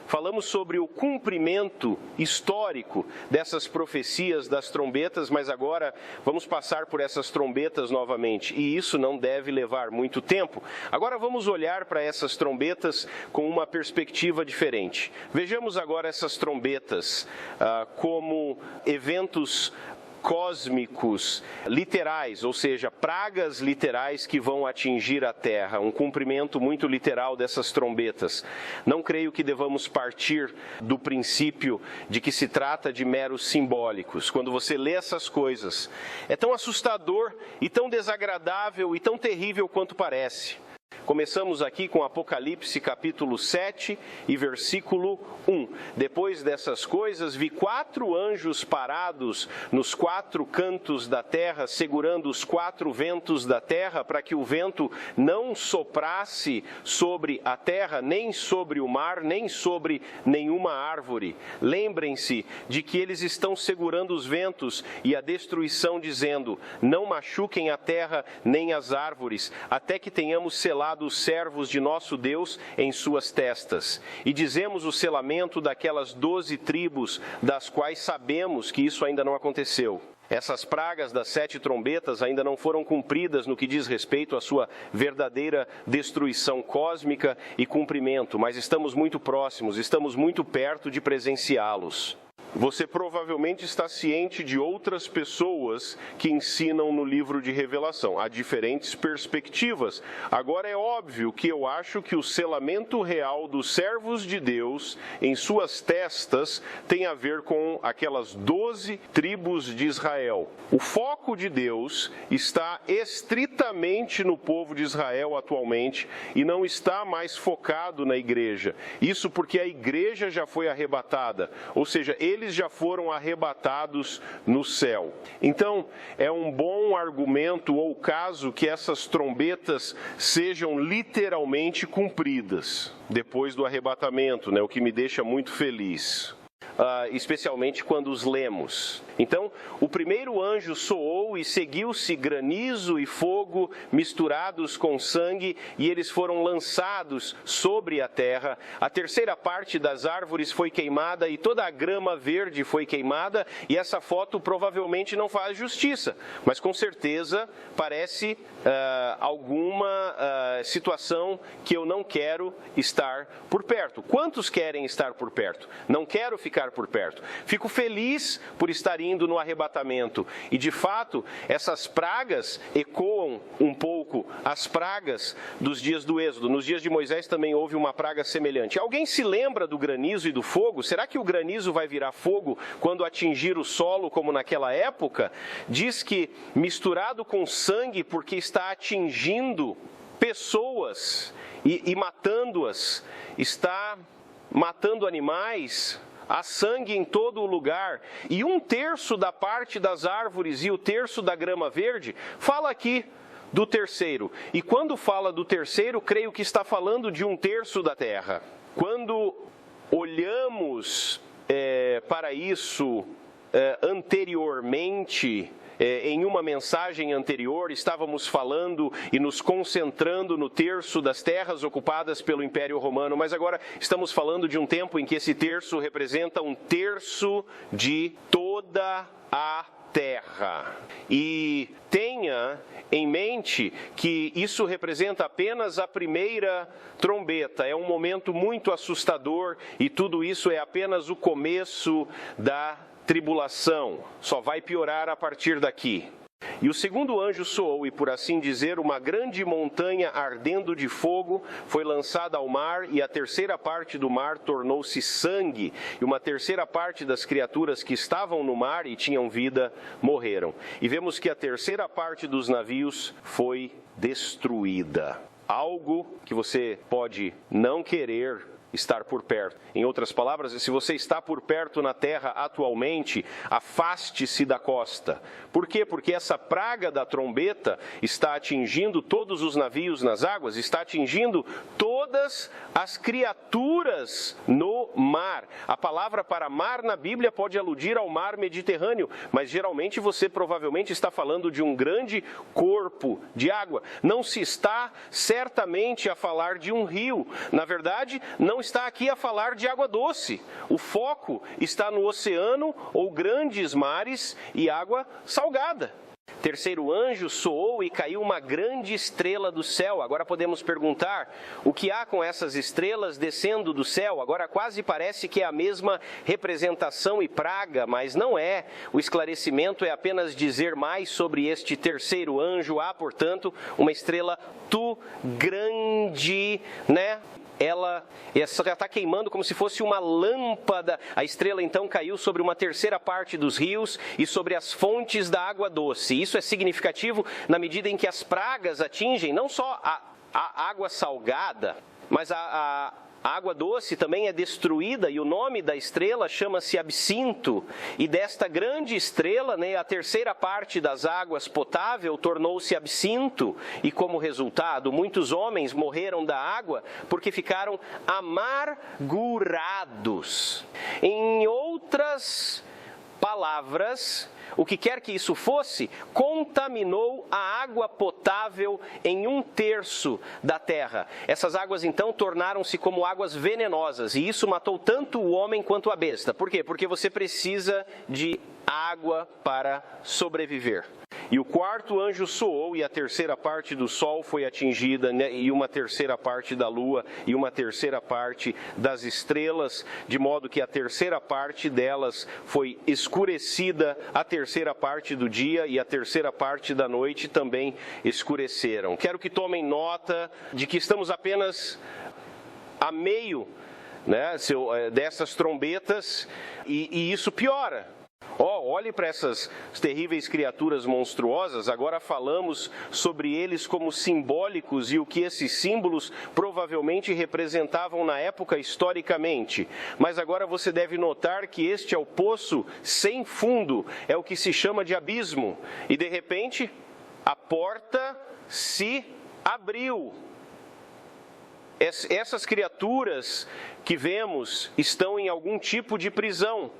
falamos sobre o cumprimento histórico dessas profecias das trombetas, mas agora vamos passar por essas trombetas novamente, e isso não deve levar muito tempo. Agora vamos olhar para essas trombetas com uma perspectiva diferente. Vejamos agora essas trombetas como eventos cósmicos literais, ou seja, pragas literais que vão atingir a Terra, um cumprimento muito literal dessas trombetas. Não creio que devamos partir do princípio de que se trata de meros simbólicos. Quando você lê essas coisas, é tão assustador e tão desagradável e tão terrível quanto parece. Começamos aqui com Apocalipse capítulo 7 e versículo 1. Depois dessas coisas, vi 4 anjos parados nos 4 cantos da terra, segurando os 4 ventos da terra, para que o vento não soprasse sobre a terra, nem sobre o mar, nem sobre nenhuma árvore. Lembrem-se de que eles estão segurando os ventos e a destruição, dizendo: não machuquem a terra nem as árvores, até que tenhamos selado os servos de nosso Deus em suas testas. E dizemos o selamento daquelas 12 tribos, das quais sabemos que isso ainda não aconteceu. Essas pragas das 7 trombetas ainda não foram cumpridas no que diz respeito à sua verdadeira destruição cósmica e cumprimento, mas estamos muito próximos, estamos muito perto de presenciá-los. Você provavelmente está ciente de outras pessoas que ensinam no livro de Revelação. Há diferentes perspectivas. Agora é óbvio que eu acho que o selamento real dos servos de Deus em suas testas tem a ver com aquelas 12 tribos de Israel. O foco de Deus está estritamente no povo de Israel atualmente e não está mais focado na igreja. Isso porque a igreja já foi arrebatada, ou seja, eles já foram arrebatados no céu. Então, é um bom argumento ou caso que essas trombetas sejam literalmente cumpridas depois do arrebatamento, o que me deixa muito feliz. Especialmente quando os lemos. Então, o primeiro anjo soou e seguiu-se granizo e fogo misturados com sangue, e eles foram lançados sobre a terra. A terceira parte das árvores foi queimada e toda a grama verde foi queimada, e essa foto provavelmente não faz justiça, mas com certeza parece alguma situação que eu não quero estar por perto. Quantos querem estar por perto? Não quero ficar por perto. Fico feliz por estar indo no arrebatamento. E de fato, essas pragas ecoam um pouco as pragas dos dias do Êxodo. Nos dias de Moisés também houve uma praga semelhante. Alguém se lembra do granizo e do fogo? Será que o granizo vai virar fogo quando atingir o solo, como naquela época? Diz que misturado com sangue, porque está atingindo pessoas e matando-as, está matando animais. Há sangue em todo o lugar, e 1/3 da parte das árvores e o 1/3 da grama verde. Fala aqui do terceiro, e quando fala do terceiro, creio que está falando de 1/3 da terra. Quando olhamos para isso anteriormente, em uma mensagem anterior, estávamos falando e nos concentrando no 1/3 das terras ocupadas pelo Império Romano, mas agora estamos falando de um tempo em que esse 1/3 representa 1/3 de toda a terra. E tenha em mente que isso representa apenas a primeira trombeta. É um momento muito assustador e tudo isso é apenas o começo da tribulação, só vai piorar a partir daqui. E o segundo anjo soou, e por assim dizer, uma grande montanha ardendo de fogo foi lançada ao mar, e a terceira parte do mar tornou-se sangue, e uma terceira parte das criaturas que estavam no mar e tinham vida morreram. E vemos que a terceira parte dos navios foi destruída. Algo que você pode não querer estar por perto. Em outras palavras, se você está por perto na terra atualmente, afaste-se da costa. Por quê? Porque essa praga da trombeta está atingindo todos os navios nas águas, está atingindo todas as criaturas no mar. A palavra para mar na Bíblia pode aludir ao mar Mediterrâneo, mas geralmente você provavelmente está falando de um grande corpo de água. Não se está certamente a falar de um rio. Na verdade, não não está aqui a falar de água doce. O foco está no oceano ou grandes mares e água salgada. Terceiro anjo soou e caiu uma grande estrela do céu. Agora podemos perguntar, o que há com essas estrelas descendo do céu? Agora quase parece que é a mesma representação e praga, mas não é. O esclarecimento é apenas dizer mais sobre este terceiro anjo. Há, portanto, uma estrela grande, né? Ela já está queimando como se fosse uma lâmpada. A estrela então caiu sobre uma terceira parte dos rios e sobre as fontes da água doce. Isso é significativo na medida em que as pragas atingem não só a água salgada, mas a água doce também é destruída, e o nome da estrela chama-se Absinto. E desta grande estrela, né, a terceira parte das águas potável tornou-se absinto, e como resultado, muitos homens morreram da água porque ficaram amargurados. Em outras palavras, o que quer que isso fosse, contaminou a água potável em 1/3 da terra. Essas águas então tornaram-se como águas venenosas, e isso matou tanto o homem quanto a besta. Por quê? Porque você precisa de água para sobreviver. E o quarto anjo soou, e a terceira parte do sol foi atingida, né? E uma terceira parte da lua, e uma terceira parte das estrelas, de modo que a terceira parte delas foi escurecida, a terceira parte do dia e a terceira parte da noite também escureceram. Quero que tomem nota de que estamos apenas a meio, né, dessas trombetas, e isso piora. Olhe para essas terríveis criaturas monstruosas. Agora falamos sobre eles como simbólicos e o que esses símbolos provavelmente representavam na época historicamente. Mas agora você deve notar que este é o poço sem fundo, é o que se chama de abismo. E de repente, a porta se abriu. Essas criaturas que vemos estão em algum tipo de prisão.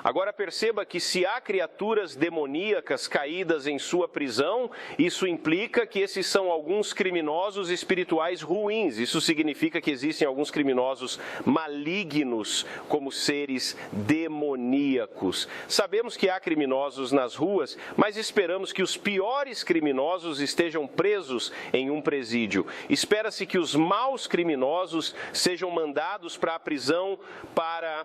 Agora perceba que se há criaturas demoníacas caídas em sua prisão, isso implica que esses são alguns criminosos espirituais ruins. Isso significa que existem alguns criminosos malignos como seres demoníacos. Sabemos que há criminosos nas ruas, mas esperamos que os piores criminosos estejam presos em um presídio. Espera-se que os maus criminosos sejam mandados para a prisão para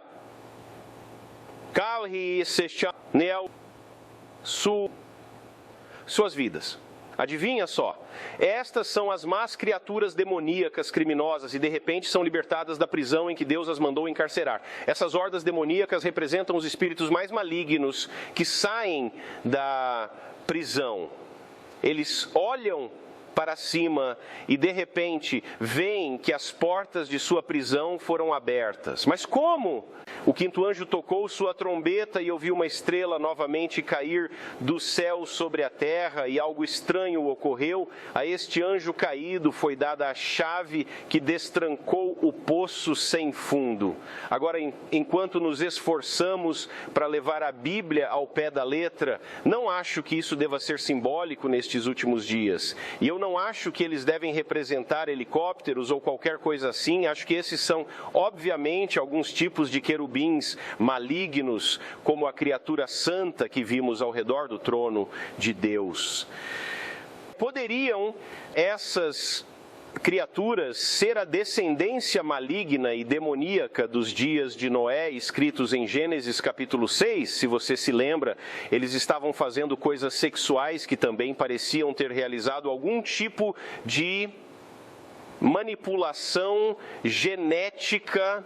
suas vidas. Adivinha só, estas são as más criaturas demoníacas criminosas e de repente são libertadas da prisão em que Deus as mandou encarcerar. Essas hordas demoníacas representam os espíritos mais malignos que saem da prisão. Eles olham para cima e de repente veem que as portas de sua prisão foram abertas. Mas como? O quinto anjo tocou sua trombeta e ouviu uma estrela novamente cair do céu sobre a terra, e algo estranho ocorreu. A este anjo caído foi dada a chave que destrancou o poço sem fundo. Agora, enquanto nos esforçamos para levar a Bíblia ao pé da letra, não acho que isso deva ser simbólico nestes últimos dias. E eu não acho que eles devem representar helicópteros ou qualquer coisa assim. Acho que esses são, obviamente, alguns tipos de querubins malignos, como a criatura santa que vimos ao redor do trono de Deus. Poderiam essas criaturas ser a descendência maligna e demoníaca dos dias de Noé, escritos em Gênesis capítulo 6, se você se lembra, eles estavam fazendo coisas sexuais que também pareciam ter realizado algum tipo de manipulação genética,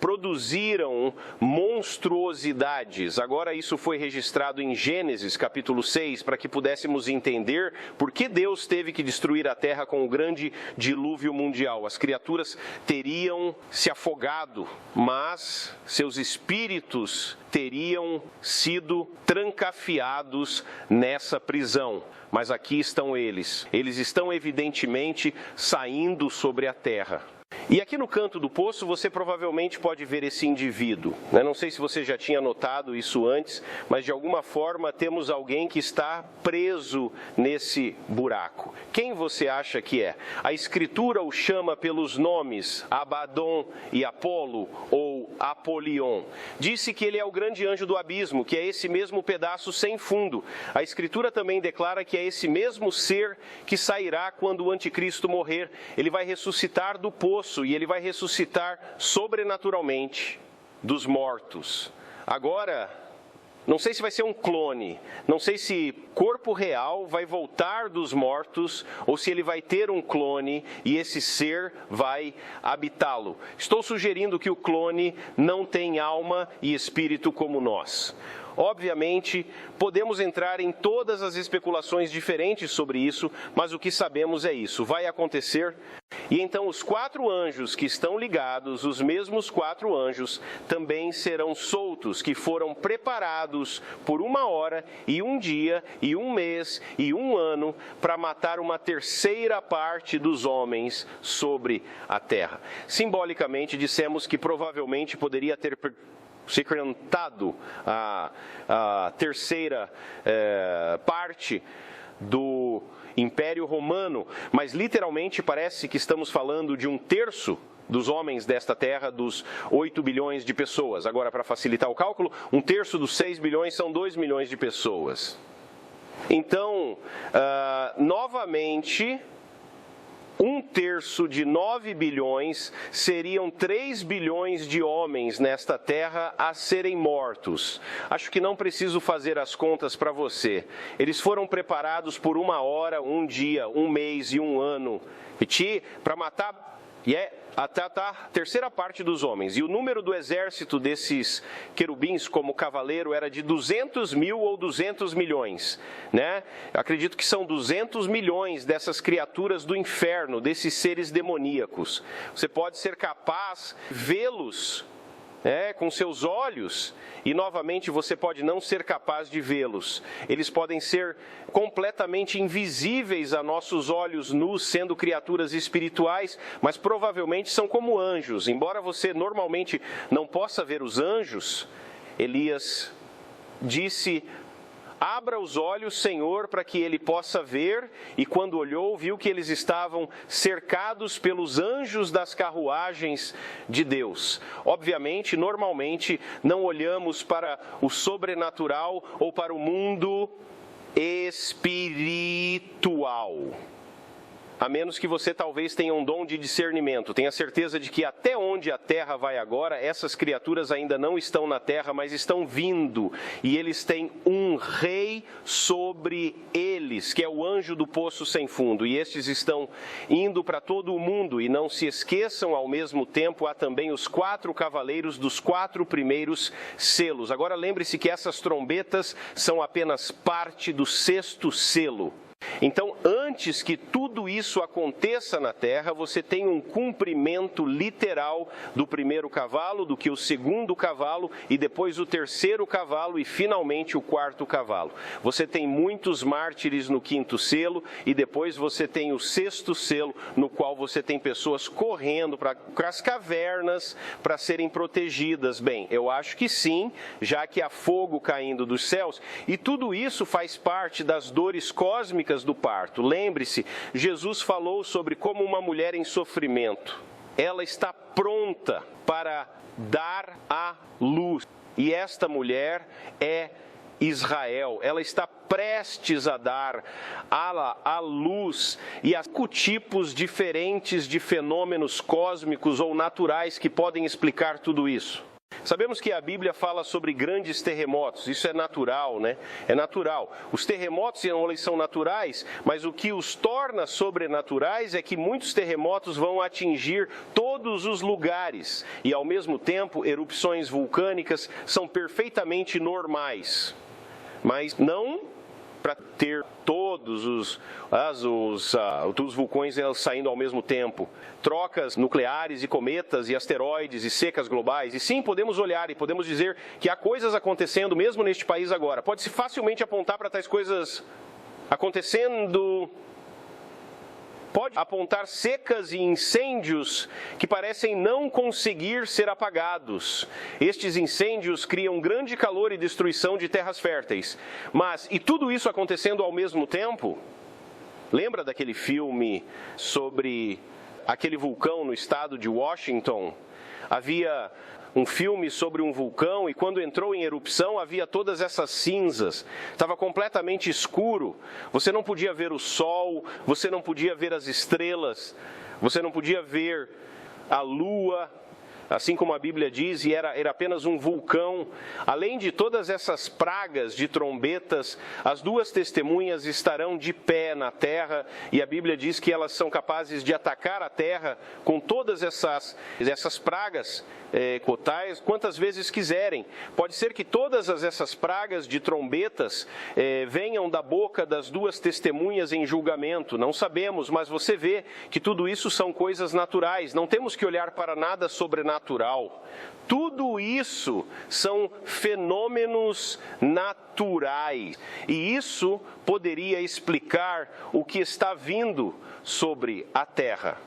produziram monstruosidades. Agora isso foi registrado em Gênesis capítulo 6, para que pudéssemos entender por que Deus teve que destruir a terra com o grande dilúvio mundial. As criaturas teriam se afogado, mas seus espíritos teriam sido trancafiados nessa prisão. Mas aqui estão eles. Eles estão evidentemente saindo sobre a terra. E aqui no canto do poço você provavelmente pode ver esse indivíduo. Não sei se você já tinha notado isso antes, mas de alguma forma temos alguém que está preso nesse buraco. Quem você acha que é? A Escritura o chama pelos nomes Abaddon e Apolo ou Apolion. Disse que ele é o grande anjo do abismo, que é esse mesmo pedaço sem fundo. A Escritura também declara que é esse mesmo ser que sairá quando o anticristo morrer. Ele vai ressuscitar do poço e ele vai ressuscitar sobrenaturalmente dos mortos. Agora, não sei se vai ser um clone, não sei se corpo real vai voltar dos mortos ou se ele vai ter um clone e esse ser vai habitá-lo. Estou sugerindo que o clone não tem alma e espírito como nós. Obviamente, podemos entrar em todas as especulações diferentes sobre isso, mas o que sabemos é isso, vai acontecer. E então os 4 anjos que estão ligados, os mesmos 4 anjos, também serão soltos, que foram preparados por 1 hora e 1 dia e 1 mês e 1 ano para matar uma terceira parte dos homens sobre a terra. Simbolicamente, dissemos que provavelmente poderia ter secretado a terceira parte do Império Romano, mas literalmente parece que estamos falando de 1/3 dos homens desta terra, dos 8 bilhões de pessoas. Agora, para facilitar o cálculo, 1/3 dos 6 bilhões são 2 milhões de pessoas. Então, novamente, 1/3 de 9 bilhões seriam 3 bilhões de homens nesta terra a serem mortos. Acho que não preciso fazer as contas para você. Eles foram preparados por 1 hora, 1 dia, 1 mês e 1 ano para matar a terceira parte dos homens. E o número do exército desses querubins como cavaleiro era de 200 mil ou 200 milhões. Acredito que são 200 milhões dessas criaturas do inferno, desses seres demoníacos. Você pode ser capaz de vê-los com seus olhos, e novamente você pode não ser capaz de vê-los. Eles podem ser completamente invisíveis a nossos olhos nus, sendo criaturas espirituais, mas provavelmente são como anjos. Embora você normalmente não possa ver os anjos, Elias disse: abra os olhos, Senhor, para que ele possa ver. E quando olhou, viu que eles estavam cercados pelos anjos das carruagens de Deus. Obviamente, normalmente, não olhamos para o sobrenatural ou para o mundo espiritual. A menos que você talvez tenha um dom de discernimento. Tenha certeza de que até onde a terra vai agora, essas criaturas ainda não estão na terra, mas estão vindo. E eles têm um rei sobre eles, que é o anjo do poço sem fundo. E estes estão indo para todo o mundo. E não se esqueçam, ao mesmo tempo, há também os 4 cavaleiros dos 4 primeiros selos. Agora lembre-se que essas trombetas são apenas parte do 6º selo. Então, antes que tudo isso aconteça na terra, você tem um cumprimento literal do primeiro cavalo, do que o segundo cavalo, e depois o terceiro cavalo, e finalmente o 4º cavalo. Você tem muitos mártires no 5º selo, e depois você tem o 6º selo, no qual você tem pessoas correndo para as cavernas para serem protegidas. Bem, eu acho que sim, já que há fogo caindo dos céus, e tudo isso faz parte das dores cósmicas do parto. Lembre-se, Jesus falou sobre como uma mulher em sofrimento, ela está pronta para dar à luz. E esta mulher é Israel. Ela está prestes a dar à luz e há 5 tipos diferentes de fenômenos cósmicos ou naturais que podem explicar tudo isso. Sabemos que a Bíblia fala sobre grandes terremotos, isso é natural, É natural. Os terremotos eles são naturais, mas o que os torna sobrenaturais é que muitos terremotos vão atingir todos os lugares e, ao mesmo tempo, erupções vulcânicas são perfeitamente normais, mas não para ter todos os vulcões saindo ao mesmo tempo. Trocas nucleares e cometas e asteroides e secas globais. E sim, podemos olhar e podemos dizer que há coisas acontecendo mesmo neste país agora. Pode-se facilmente apontar para tais coisas acontecendo. pode apontar secas e incêndios que parecem não conseguir ser apagados. Estes incêndios criam grande calor e destruição de terras férteis. E tudo isso acontecendo ao mesmo tempo? Lembra daquele filme sobre aquele vulcão no estado de Washington? Havia um filme sobre um vulcão e quando entrou em erupção havia todas essas cinzas. Estava completamente escuro. Você não podia ver o sol, você não podia ver as estrelas, você não podia ver a lua, assim como a Bíblia diz, e era apenas um vulcão. Além de todas essas pragas de trombetas, as duas testemunhas estarão de pé na terra, e a Bíblia diz que elas são capazes de atacar a terra com todas essas pragas quantas vezes quiserem. Pode ser que todas essas pragas de trombetas venham da boca das duas testemunhas em julgamento. Não sabemos, mas você vê que tudo isso são coisas naturais. Não temos que olhar para nada sobrenatural. Tudo isso são fenômenos naturais. E isso poderia explicar o que está vindo sobre a terra.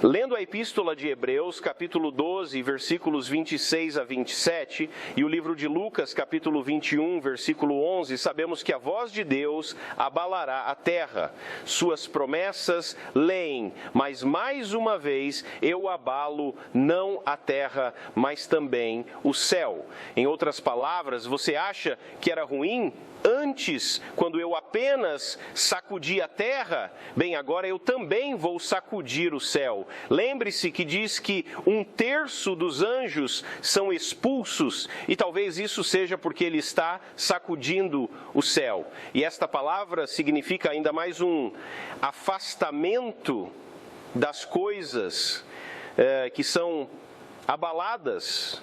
Lendo a Epístola de Hebreus, capítulo 12, versículos 26 a 27, e o livro de Lucas, capítulo 21, versículo 11, sabemos que a voz de Deus abalará a terra. Suas promessas leem, mas mais uma vez eu abalo não a terra, mas também o céu. Em outras palavras, você acha que era ruim antes, quando eu apenas sacudi a terra? Bem, agora eu também vou sacudir o céu. Lembre-se que diz que 1/3 dos anjos são expulsos, e talvez isso seja porque ele está sacudindo o céu. E esta palavra significa ainda mais um afastamento das coisas que são abaladas,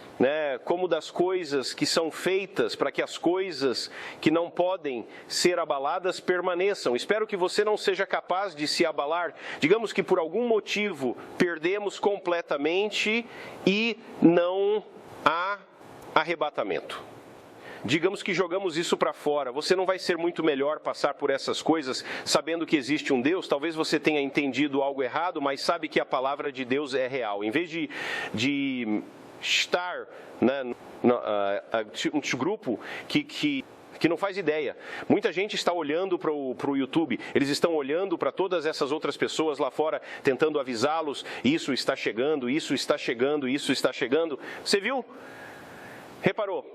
como das coisas que são feitas para que as coisas que não podem ser abaladas permaneçam. Espero que você não seja capaz de se abalar. Digamos que por algum motivo perdemos completamente e não há arrebatamento. Digamos que jogamos isso para fora. Você não vai ser muito melhor passar por essas coisas sabendo que existe um Deus? Talvez você tenha entendido algo errado, mas sabe que a palavra de Deus é real. Em vez de estar um grupo que não faz ideia. Muita gente está olhando para o YouTube, eles estão olhando para todas essas outras pessoas lá fora, tentando avisá-los, isso está chegando, isso está chegando, isso está chegando. Você viu? Reparou?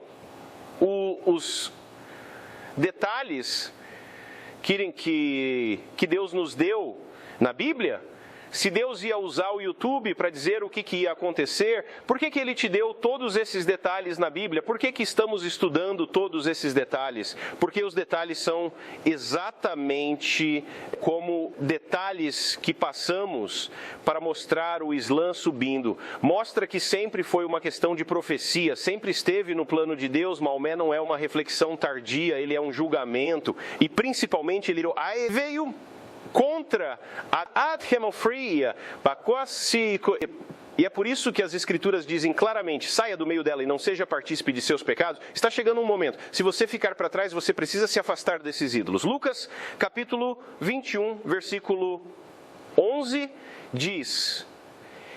Os detalhes que Deus nos deu na Bíblia, se Deus ia usar o YouTube para dizer o que ia acontecer, por que Ele te deu todos esses detalhes na Bíblia? Por que estamos estudando todos esses detalhes? Porque os detalhes são exatamente como detalhes que passamos para mostrar o Islã subindo. Mostra que sempre foi uma questão de profecia, sempre esteve no plano de Deus. Maomé não é uma reflexão tardia, ele é um julgamento. E principalmente ele veio contra a adhemofria, e é por isso que as Escrituras dizem claramente, saia do meio dela e não seja partícipe de seus pecados. Está chegando um momento, se você ficar para trás, você precisa se afastar desses ídolos. Lucas, capítulo 21, versículo 11, diz: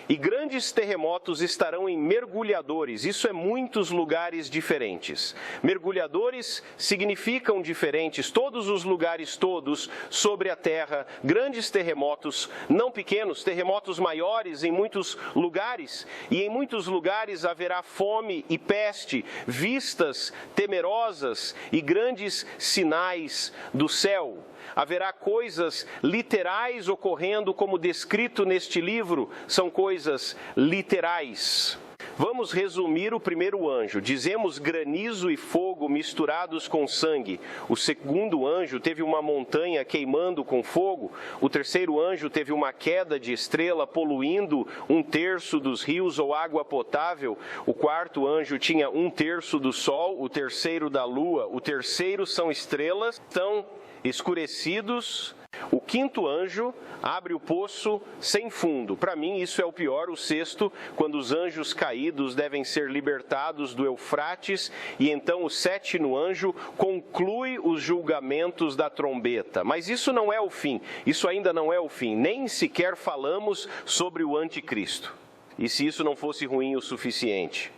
e grandes terremotos estarão em mergulhadores. Isso é muitos lugares diferentes. Mergulhadores significam diferentes, todos os lugares todos sobre a terra. Grandes terremotos, não pequenos, terremotos maiores em muitos lugares. E em muitos lugares haverá fome e peste, vistas temerosas e grandes sinais do céu. Haverá coisas literais ocorrendo, como descrito neste livro, são coisas literais. Vamos resumir o primeiro anjo. Dizemos granizo e fogo misturados com sangue. O segundo anjo teve uma montanha queimando com fogo. O terceiro anjo teve uma queda de estrela poluindo 1/3 dos rios ou água potável. O quarto anjo tinha 1/3 do sol, o terceiro da lua. O terceiro são estrelas, estão escurecidos. O quinto anjo abre o poço sem fundo. Para mim, isso é o pior, o sexto, quando os anjos caídos devem ser libertados do Eufrates, e então o sétimo anjo conclui os julgamentos da trombeta. Mas isso não é o fim, isso ainda não é o fim. Nem sequer falamos sobre o anticristo. E se isso não fosse ruim o suficiente?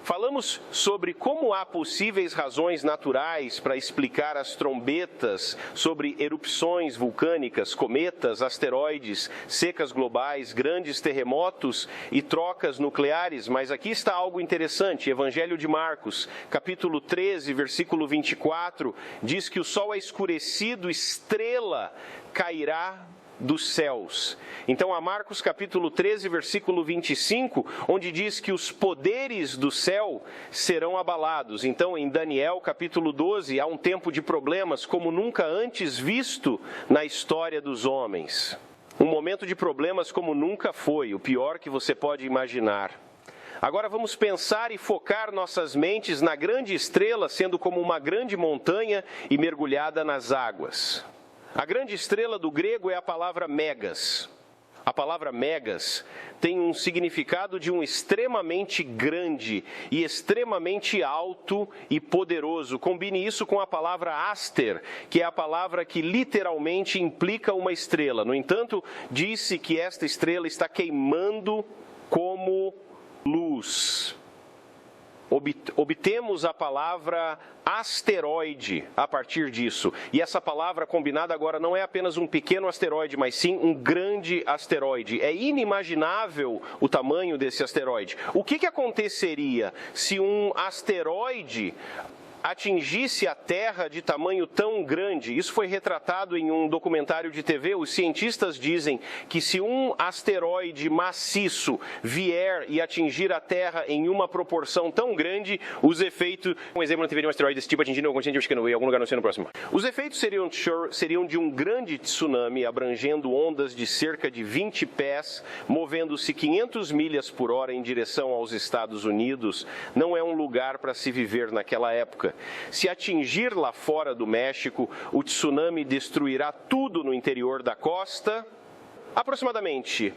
Falamos sobre como há possíveis razões naturais para explicar as trombetas, sobre erupções vulcânicas, cometas, asteroides, secas globais, grandes terremotos e trocas nucleares, mas aqui está algo interessante. Evangelho de Marcos, capítulo 13, versículo 24, diz que o sol é escurecido, estrela cairá dos céus. Então, há Marcos capítulo 13, versículo 25, onde diz que os poderes do céu serão abalados. Então, em Daniel capítulo 12, há um tempo de problemas como nunca antes visto na história dos homens. Um momento de problemas como nunca foi, o pior que você pode imaginar. Agora vamos pensar e focar nossas mentes na grande estrela sendo como uma grande montanha e mergulhada nas águas. A grande estrela do grego é a palavra megas. A palavra megas tem um significado de um extremamente grande e extremamente alto e poderoso. Combine isso com a palavra aster, que é a palavra que literalmente implica uma estrela. No entanto, disse que esta estrela está queimando como luz. Obtemos a palavra asteroide a partir disso. E essa palavra combinada agora não é apenas um pequeno asteroide, mas sim um grande asteroide. É inimaginável o tamanho desse asteroide. O que aconteceria se um asteroide atingisse a Terra de tamanho tão grande? Isso foi retratado em um documentário de TV. Os cientistas dizem que se um asteroide maciço vier e atingir a Terra em uma proporção tão grande, os efeitos... Um exemplo na TV de um asteroide desse tipo atingindo o continente americano em algum lugar no oceano próximo. Os efeitos seriam de um grande tsunami abrangendo ondas de cerca de 20 pés, movendo-se 500 milhas por hora em direção aos Estados Unidos. Não é um lugar para se viver naquela época. Se atingir lá fora do México, o tsunami destruirá tudo no interior da costa, aproximadamente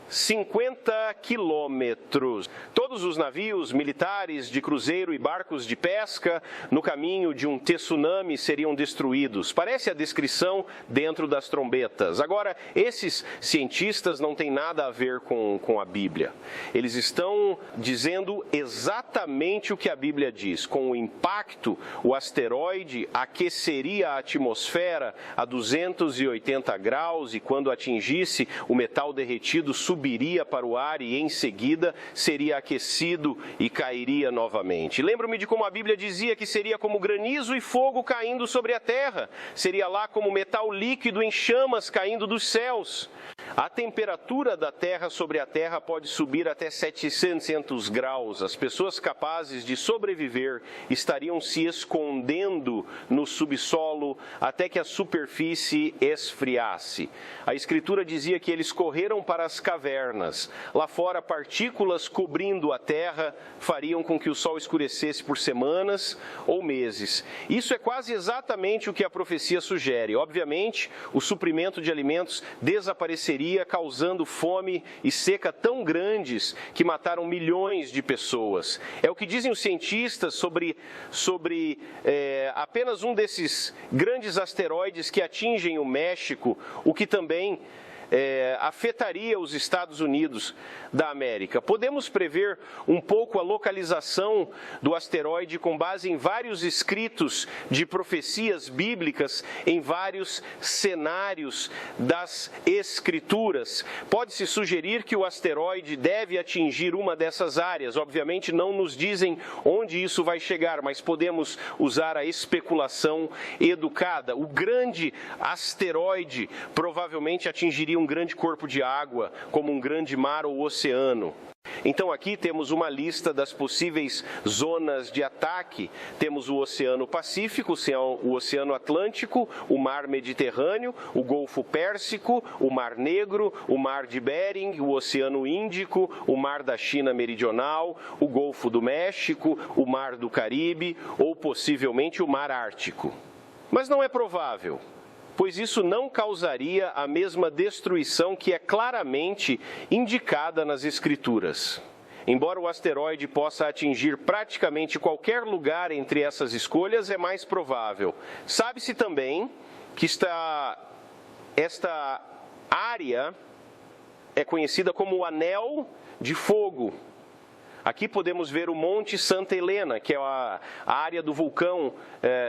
50 quilômetros. Todos os navios militares de cruzeiro e barcos de pesca no caminho de um tsunami seriam destruídos. Parece a descrição dentro das trombetas. Agora, esses cientistas não têm nada a ver com a Bíblia. Eles estão dizendo exatamente o que a Bíblia diz. Com o impacto, o asteroide aqueceria a atmosfera a 280 graus e quando atingisse, o metal derretido subiria para o ar e em seguida seria aquecido e cairia novamente. Lembro-me de como a Bíblia dizia que seria como granizo e fogo caindo sobre a terra. Seria lá como metal líquido em chamas caindo dos céus. A temperatura da terra sobre a terra pode subir até 700 graus. As pessoas capazes de sobreviver estariam se escondendo no subsolo até que a superfície esfriasse. A Escritura dizia que eles correram para as cavernas. Lá fora, partículas cobrindo a terra fariam com que o sol escurecesse por semanas ou meses. Isso é quase exatamente o que a profecia sugere. Obviamente, o suprimento de alimentos desapareceria, causando fome e seca tão grandes que mataram milhões de pessoas. É o que dizem os cientistas sobre apenas um desses grandes asteroides que atingem o México, o que também afetaria os Estados Unidos da América. Podemos prever um pouco a localização do asteroide com base em vários escritos de profecias bíblicas, em vários cenários das Escrituras. Pode-se sugerir que o asteroide deve atingir uma dessas áreas. Obviamente não nos dizem onde isso vai chegar, mas podemos usar a especulação educada. O grande asteroide provavelmente atingiria um grande corpo de água, como um grande mar ou oceano. Então aqui temos uma lista das possíveis zonas de ataque. Temos o Oceano Pacífico, o Oceano Atlântico, o Mar Mediterrâneo, o Golfo Pérsico, o Mar Negro, o Mar de Bering, o Oceano Índico, o Mar da China Meridional, o Golfo do México, o Mar do Caribe ou possivelmente o Mar Ártico. Mas não é provável. pois isso não causaria a mesma destruição que é claramente indicada nas Escrituras. Embora o asteroide possa atingir praticamente qualquer lugar entre essas escolhas, é mais provável. Sabe-se também que esta área é conhecida como o Anel de Fogo. Aqui podemos ver o Monte Santa Helena, que é a área do vulcão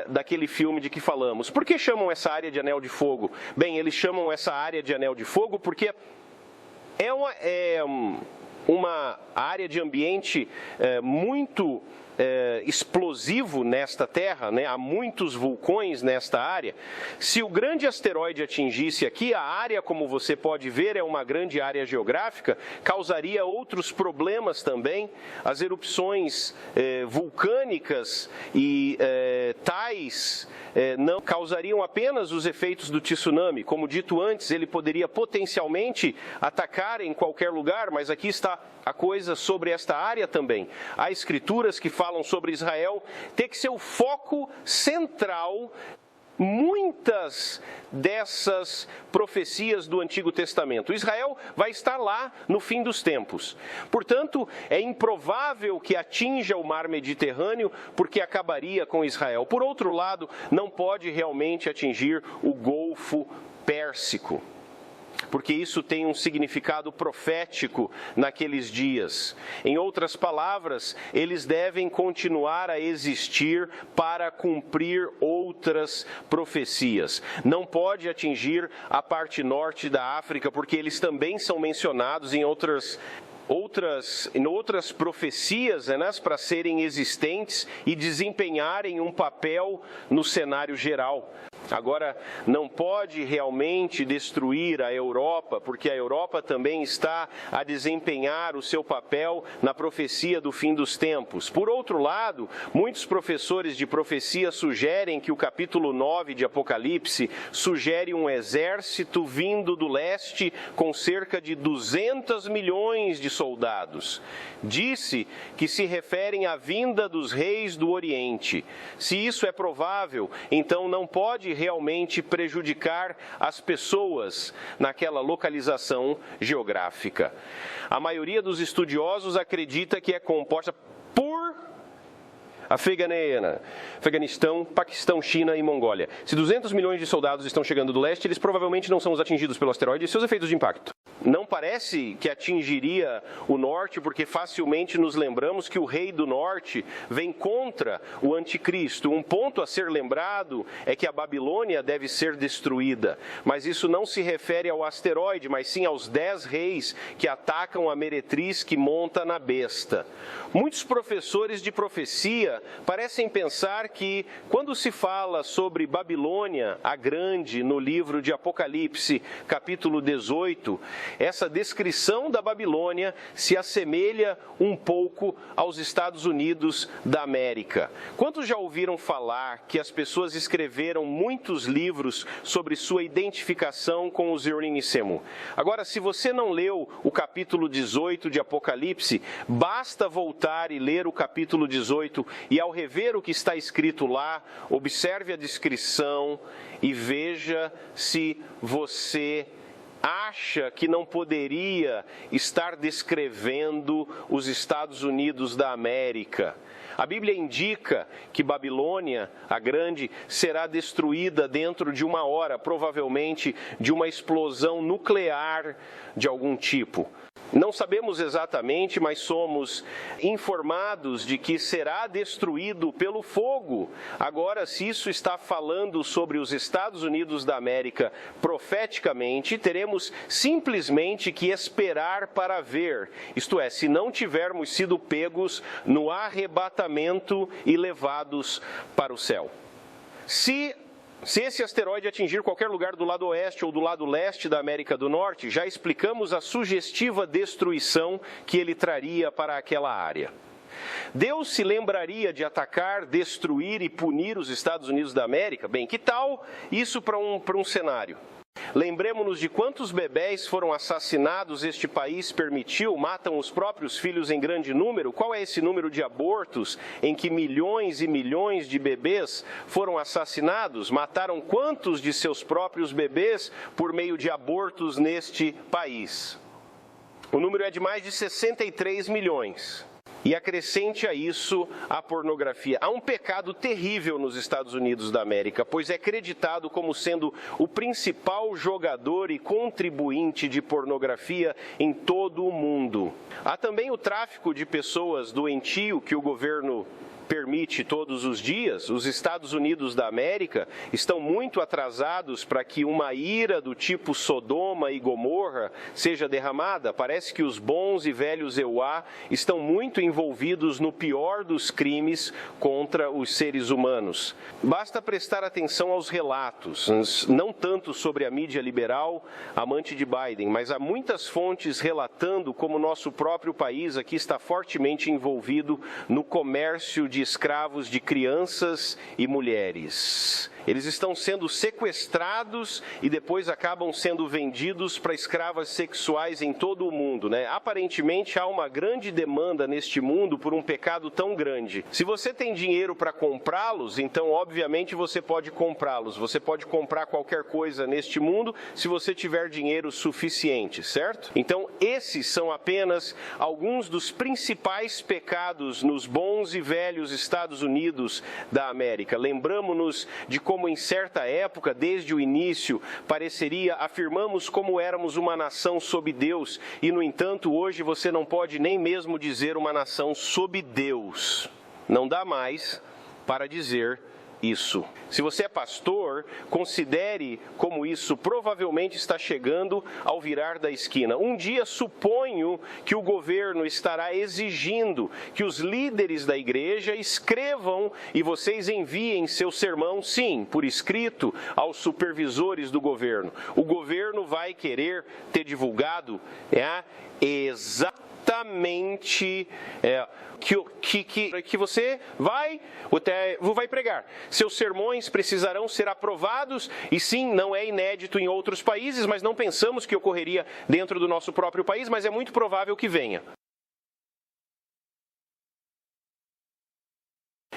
daquele filme de que falamos. Por que chamam essa área de Anel de Fogo? Bem, eles chamam essa área de Anel de Fogo porque é uma área de ambiente muito explosivo nesta Terra, né? Há muitos vulcões nesta área. Se o grande asteroide atingisse aqui, a área, como você pode ver, é uma grande área geográfica, causaria outros problemas também. As erupções vulcânicas e tais não causariam apenas os efeitos do tsunami. Como dito antes, ele poderia potencialmente atacar em qualquer lugar, mas aqui está a coisa sobre esta área também. Há escrituras que falam sobre Israel ter que ser o foco central. Muitas dessas profecias do Antigo Testamento. Israel vai estar lá no fim dos tempos. Portanto, é improvável que atinja o mar Mediterrâneo, porque acabaria com Israel. Por outro lado, não pode realmente atingir o Golfo Pérsico, porque isso tem um significado profético naqueles dias. Em outras palavras, eles devem continuar a existir para cumprir outras profecias. Não pode atingir a parte norte da África, porque eles também são mencionados em outras profecias, né, para serem existentes e desempenharem um papel no cenário geral. Agora, não pode realmente destruir a Europa, porque a Europa também está a desempenhar o seu papel na profecia do fim dos tempos. Por outro lado, muitos professores de profecia sugerem que o capítulo 9 de Apocalipse sugere um exército vindo do leste com cerca de 200 milhões de soldados. Disse que se referem à vinda dos reis do Oriente. Se isso é provável, então não pode realmente prejudicar as pessoas naquela localização geográfica. A maioria dos estudiosos acredita que é composta por Afeganistão, Paquistão, China e Mongólia. Se 200 milhões de soldados estão chegando do leste, eles provavelmente não são os atingidos pelo asteroide e seus efeitos de impacto. Não parece que atingiria o norte, porque facilmente nos lembramos que o rei do norte vem contra o anticristo. Um ponto a ser lembrado é que a Babilônia deve ser destruída, mas isso não se refere ao asteroide, mas sim aos 10 reis que atacam a meretriz que monta na besta. Muitos professores de profecia parecem pensar que, quando se fala sobre Babilônia, a Grande, no livro de Apocalipse, capítulo 18, essa descrição da Babilônia se assemelha um pouco aos Estados Unidos da América. Quantos já ouviram falar que as pessoas escreveram muitos livros sobre sua identificação com os Urim-e-Semu? Agora, se você não leu o capítulo 18 de Apocalipse, basta voltar e ler o capítulo 18 e, ao rever o que está escrito lá, observe a descrição e veja se você acha que não poderia estar descrevendo os Estados Unidos da América. A Bíblia indica que Babilônia, a Grande, será destruída dentro de 1 hora, provavelmente de uma explosão nuclear de algum tipo. Não sabemos exatamente, mas somos informados de que será destruído pelo fogo. Agora, se isso está falando sobre os Estados Unidos da América profeticamente, teremos simplesmente que esperar para ver. Isto é, se não tivermos sido pegos no arrebatamento e levados para o céu. Se esse asteroide atingir qualquer lugar do lado oeste ou do lado leste da América do Norte, já explicamos a sugestiva destruição que ele traria para aquela área. Deus se lembraria de atacar, destruir e punir os Estados Unidos da América? Bem, que tal isso para um cenário? Lembremos-nos de quantos bebés foram assassinados este país permitiu, matam os próprios filhos em grande número. Qual é esse número de abortos em que milhões e milhões de bebês foram assassinados? Mataram quantos de seus próprios bebês por meio de abortos neste país? O número é de mais de 63 milhões. E acrescente a isso a pornografia. Há um pecado terrível nos Estados Unidos da América, pois é creditado como sendo o principal jogador e contribuinte de pornografia em todo o mundo. Há também o tráfico de pessoas doentio que o governo permite todos os dias. Os Estados Unidos da América estão muito atrasados para que uma ira do tipo Sodoma e Gomorra seja derramada. Parece que os bons e velhos EUA estão muito envolvidos no pior dos crimes contra os seres humanos. Basta prestar atenção aos relatos, não tanto sobre a mídia liberal, amante de Biden, mas há muitas fontes relatando como nosso próprio país aqui está fortemente envolvido no comércio de escravos de crianças e mulheres. Eles estão sendo sequestrados e depois acabam sendo vendidos para escravas sexuais em todo o mundo, né? Aparentemente há uma grande demanda neste mundo por um pecado tão grande. Se você tem dinheiro para comprá-los, então obviamente você pode comprá-los. Você pode comprar qualquer coisa neste mundo se você tiver dinheiro suficiente, certo? Então esses são apenas alguns dos principais pecados nos bons e velhos Estados Unidos da América. Lembramos-nos de como em certa época, desde o início, afirmamos como éramos uma nação sob Deus, e no entanto hoje você não pode nem mesmo dizer uma nação sob Deus. Não dá mais para dizer isso. Se você é pastor, considere como isso provavelmente está chegando ao virar da esquina. Um dia suponho que o governo estará exigindo que os líderes da igreja escrevam e vocês enviem seu sermão, sim, por escrito, aos supervisores do governo. O governo vai querer ter divulgado exatamente que você vai pregar. Seus sermões precisarão ser aprovados, e sim, não é inédito em outros países, mas não pensamos que ocorreria dentro do nosso próprio país, mas é muito provável que venha.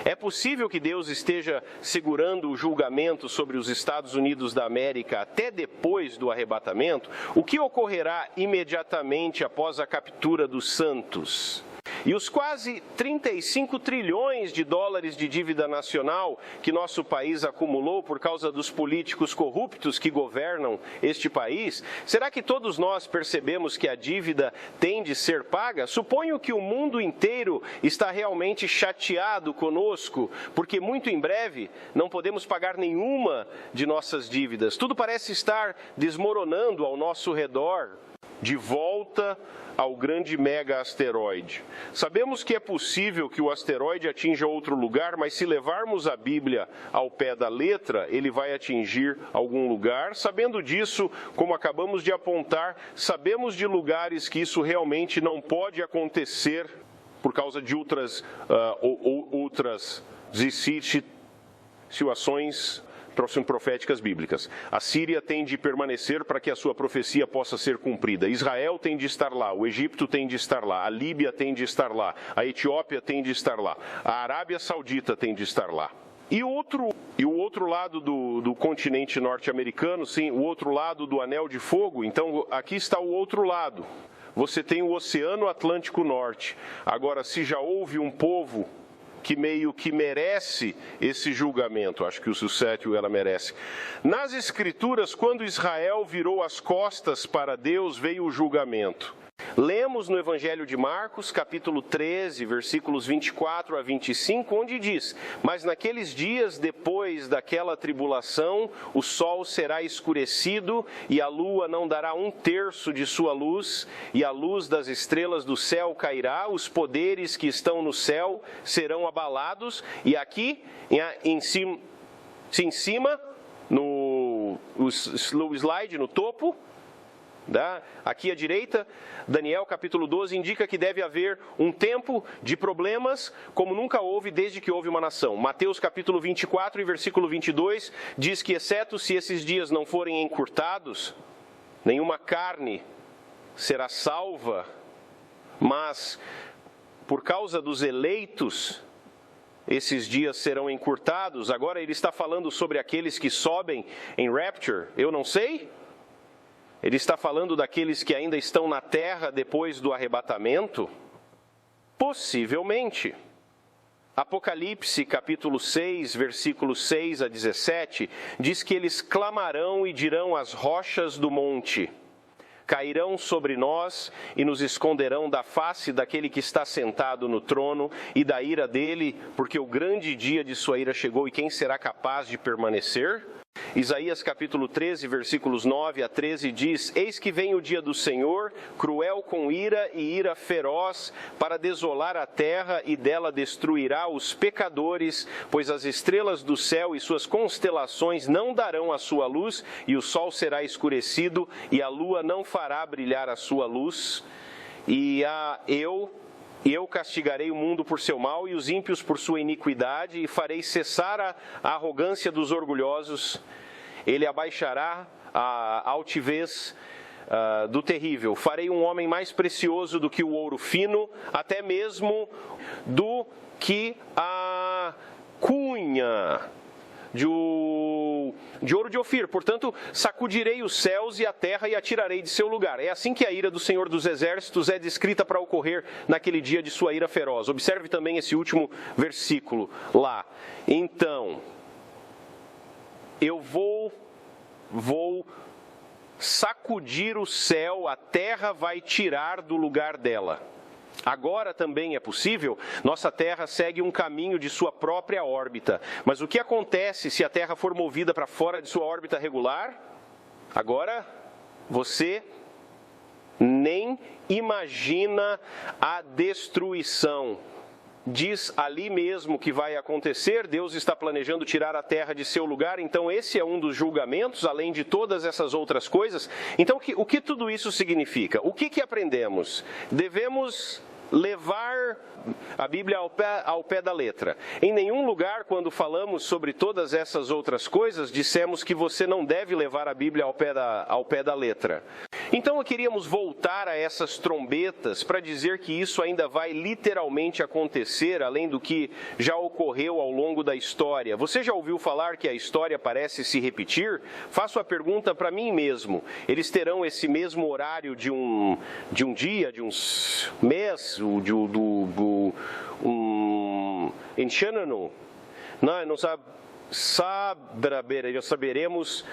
É possível que Deus esteja segurando o julgamento sobre os Estados Unidos da América até depois do arrebatamento? O que ocorrerá imediatamente após a captura dos santos? E os quase 35 trilhões de dólares de dívida nacional que nosso país acumulou por causa dos políticos corruptos que governam este país, será que todos nós percebemos que a dívida tem de ser paga? Suponho que o mundo inteiro está realmente chateado conosco, porque muito em breve não podemos pagar nenhuma de nossas dívidas. Tudo parece estar desmoronando ao nosso redor, de volta ao grande mega asteroide. Sabemos que é possível que o asteroide atinja outro lugar, mas se levarmos a Bíblia ao pé da letra, ele vai atingir algum lugar. Sabendo disso, como acabamos de apontar, sabemos de lugares que isso realmente não pode acontecer por causa de outras situações proféticas bíblicas. A Síria tem de permanecer para que a sua profecia possa ser cumprida. Israel tem de estar lá, o Egito tem de estar lá, a Líbia tem de estar lá, a Etiópia tem de estar lá, a Arábia Saudita tem de estar lá. E o outro lado do continente norte-americano, sim, o outro lado do Anel de Fogo, então aqui está o outro lado. Você tem o Oceano Atlântico Norte. Agora, se já houve um povo que meio que merece esse julgamento, acho que o Sussétio ela merece. Nas Escrituras, quando Israel virou as costas para Deus, veio o julgamento. Lemos no Evangelho de Marcos, capítulo 13, versículos 24 a 25, onde diz: mas naqueles dias, depois daquela tribulação, o sol será escurecido e a lua não dará 1/3 de sua luz, e a luz das estrelas do céu cairá, os poderes que estão no céu serão abalados. E aqui, em cima no slide, no topo, Aqui à direita, Daniel capítulo 12 indica que deve haver um tempo de problemas como nunca houve desde que houve uma nação. Mateus capítulo 24 e versículo 22 diz que, exceto se esses dias não forem encurtados, nenhuma carne será salva, mas por causa dos eleitos, esses dias serão encurtados. Agora ele está falando sobre aqueles que sobem em rapture, eu não sei. Ele está falando daqueles que ainda estão na terra depois do arrebatamento? Possivelmente. Apocalipse, capítulo 6, versículos 6 a 17, diz que eles clamarão e dirão às rochas do monte: cairão sobre nós e nos esconderão da face daquele que está sentado no trono e da ira dele, porque o grande dia de sua ira chegou, e quem será capaz de permanecer? Isaías capítulo 13, versículos 9 a 13 diz: eis que vem o dia do Senhor, cruel com ira e ira feroz, para desolar a terra, e dela destruirá os pecadores, pois as estrelas do céu e suas constelações não darão a sua luz, e o sol será escurecido, e a lua não fará brilhar a sua luz. E eu castigarei o mundo por seu mal e os ímpios por sua iniquidade, e farei cessar a arrogância dos orgulhosos. Ele abaixará a altivez do terrível. Farei um homem mais precioso do que o ouro fino, até mesmo do que a cunha de ouro de Ofir. Portanto, sacudirei os céus e a terra e a tirarei de seu lugar. É assim que a ira do Senhor dos Exércitos é descrita para ocorrer naquele dia de sua ira feroz. Observe também esse último versículo lá. Então, eu vou sacudir o céu, a terra vai tirar do lugar dela. Agora também é possível, nossa Terra segue um caminho de sua própria órbita. Mas o que acontece se a Terra for movida para fora de sua órbita regular? Agora, você nem imagina a destruição. Diz ali mesmo que vai acontecer, Deus está planejando tirar a terra de seu lugar, então esse é um dos julgamentos, além de todas essas outras coisas. Então, o que tudo isso significa? O que aprendemos? Devemos levar a Bíblia ao pé da letra. Em nenhum lugar, quando falamos sobre todas essas outras coisas, dissemos que você não deve levar a Bíblia ao pé da letra. Então, queríamos voltar a essas trombetas para dizer que isso ainda vai literalmente acontecer, além do que já ocorreu ao longo da história. Você já ouviu falar que a história parece se repetir? Faço a pergunta para mim mesmo. Eles terão esse mesmo horário de um dia, de um mês, em Shannon? Não saberemos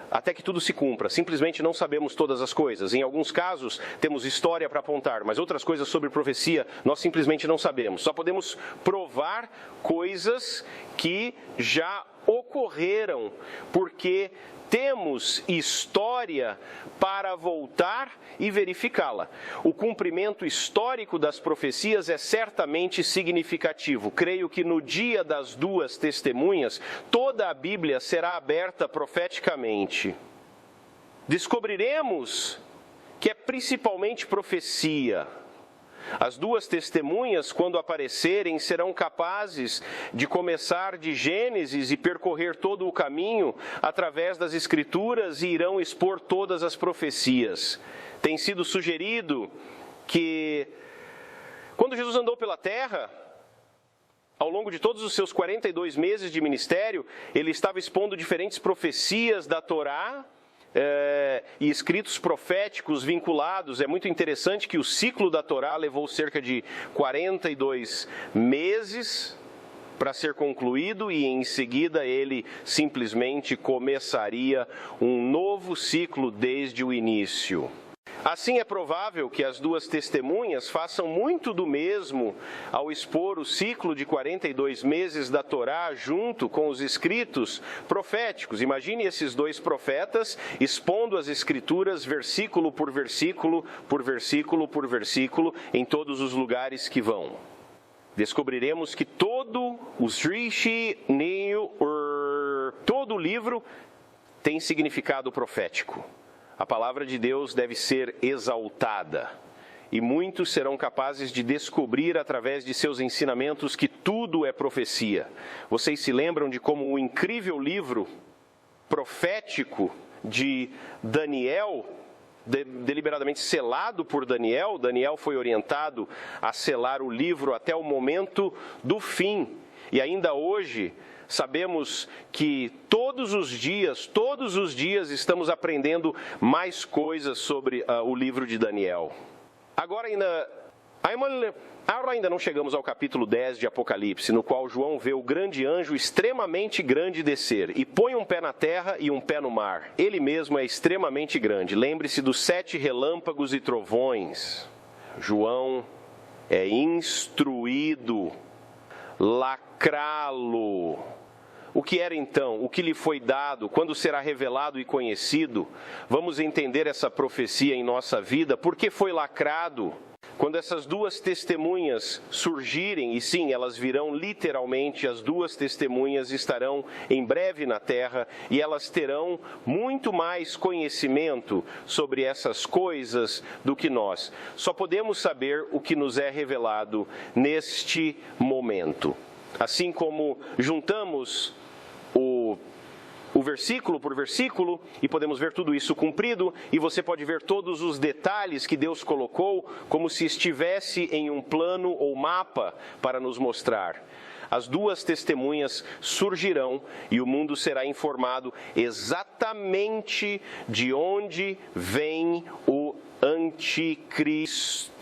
até que tudo se cumpra. Simplesmente não sabemos todas as coisas. Em alguns casos, temos história para apontar, mas outras coisas sobre profecia nós simplesmente não sabemos. Só podemos provar coisas que já ocorreram, porque temos história para voltar e verificá-la. O cumprimento histórico das profecias é certamente significativo. Creio que no dia das duas testemunhas, toda a Bíblia será aberta profeticamente. Descobriremos que é principalmente profecia. As duas testemunhas, quando aparecerem, serão capazes de começar de Gênesis e percorrer todo o caminho através das Escrituras e irão expor todas as profecias. Tem sido sugerido que, quando Jesus andou pela terra, ao longo de todos os seus 42 meses de ministério, ele estava expondo diferentes profecias da Torá, e escritos proféticos vinculados. É muito interessante que o ciclo da Torá levou cerca de 42 meses para ser concluído, e em seguida ele simplesmente começaria um novo ciclo desde o início. Assim, é provável que as duas testemunhas façam muito do mesmo ao expor o ciclo de 42 meses da Torá junto com os escritos proféticos. Imagine esses dois profetas expondo as Escrituras versículo por versículo, por versículo por versículo, em todos os lugares que vão. Descobriremos que todo o livro tem significado profético. a palavra de Deus deve ser exaltada. E muitos serão capazes de descobrir através de seus ensinamentos que tudo é profecia. Vocês se lembram de como o incrível livro profético de Daniel, deliberadamente selado por Daniel, Daniel foi orientado a selar o livro até o momento do fim. E ainda hoje, sabemos que todos os dias estamos aprendendo mais coisas sobre o livro de Daniel. Agora ainda não chegamos ao capítulo 10 de Apocalipse, no qual João vê o grande anjo extremamente grande descer, e põe um pé na terra e um pé no mar. Ele mesmo é extremamente grande. Lembre-se dos 7 relâmpagos e trovões. João é instruído, lacrá-lo. O que era então? O que lhe foi dado? Quando será revelado e conhecido? Vamos entender essa profecia em nossa vida. Por que foi lacrado? Quando essas duas testemunhas surgirem, e sim, elas virão literalmente, as duas testemunhas estarão em breve na terra e elas terão muito mais conhecimento sobre essas coisas do que nós. Só podemos saber o que nos é revelado neste momento. Assim como juntamos o versículo por versículo, e podemos ver tudo isso cumprido, e você pode ver todos os detalhes que Deus colocou, como se estivesse em um plano ou mapa para nos mostrar. As duas testemunhas surgirão e o mundo será informado exatamente de onde vem o anticristo.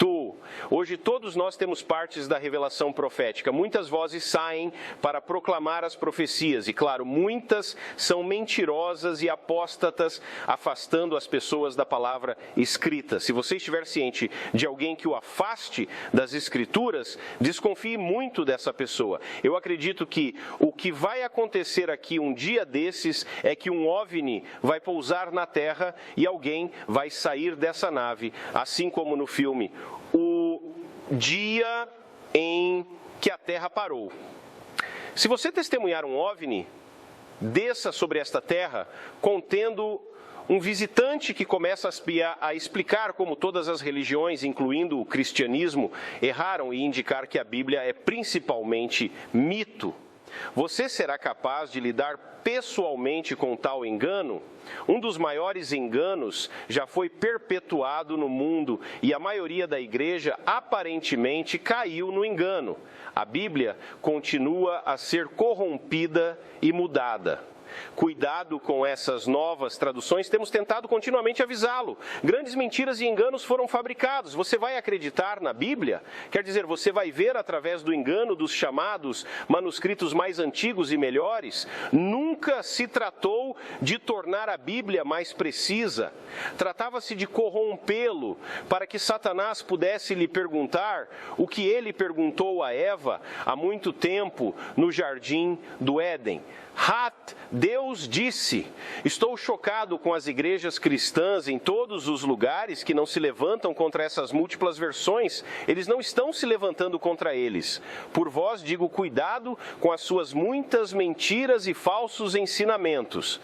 Hoje todos nós temos partes da revelação profética. Muitas vozes saem para proclamar as profecias e, claro, muitas são mentirosas e apóstatas, afastando as pessoas da palavra escrita. Se você estiver ciente de alguém que o afaste das escrituras, desconfie muito dessa pessoa. Eu acredito que o que vai acontecer aqui um dia desses é que um OVNI vai pousar na Terra e alguém vai sair dessa nave, assim como no filme O Dia em que a Terra Parou. Se você testemunhar um OVNI, desça sobre esta terra contendo um visitante que começa a explicar como todas as religiões, incluindo o cristianismo, erraram e indicar que a Bíblia é principalmente mito. Você será capaz de lidar pessoalmente com tal engano? Um dos maiores enganos já foi perpetuado no mundo e a maioria da igreja aparentemente caiu no engano. A Bíblia continua a ser corrompida e mudada. Cuidado com essas novas traduções, temos tentado continuamente avisá-lo. Grandes mentiras e enganos foram fabricados. Você vai acreditar na Bíblia? Quer dizer, você vai ver através do engano dos chamados manuscritos mais antigos e melhores? Nunca se tratou de tornar a Bíblia mais precisa. Tratava-se de corrompê-lo para que Satanás pudesse lhe perguntar o que ele perguntou a Eva há muito tempo no jardim do Éden. Deus disse. Estou chocado com as igrejas cristãs em todos os lugares que não se levantam contra essas múltiplas versões. Eles não estão se levantando contra eles. Por vós digo, cuidado com as suas muitas mentiras e falsos ensinamentos.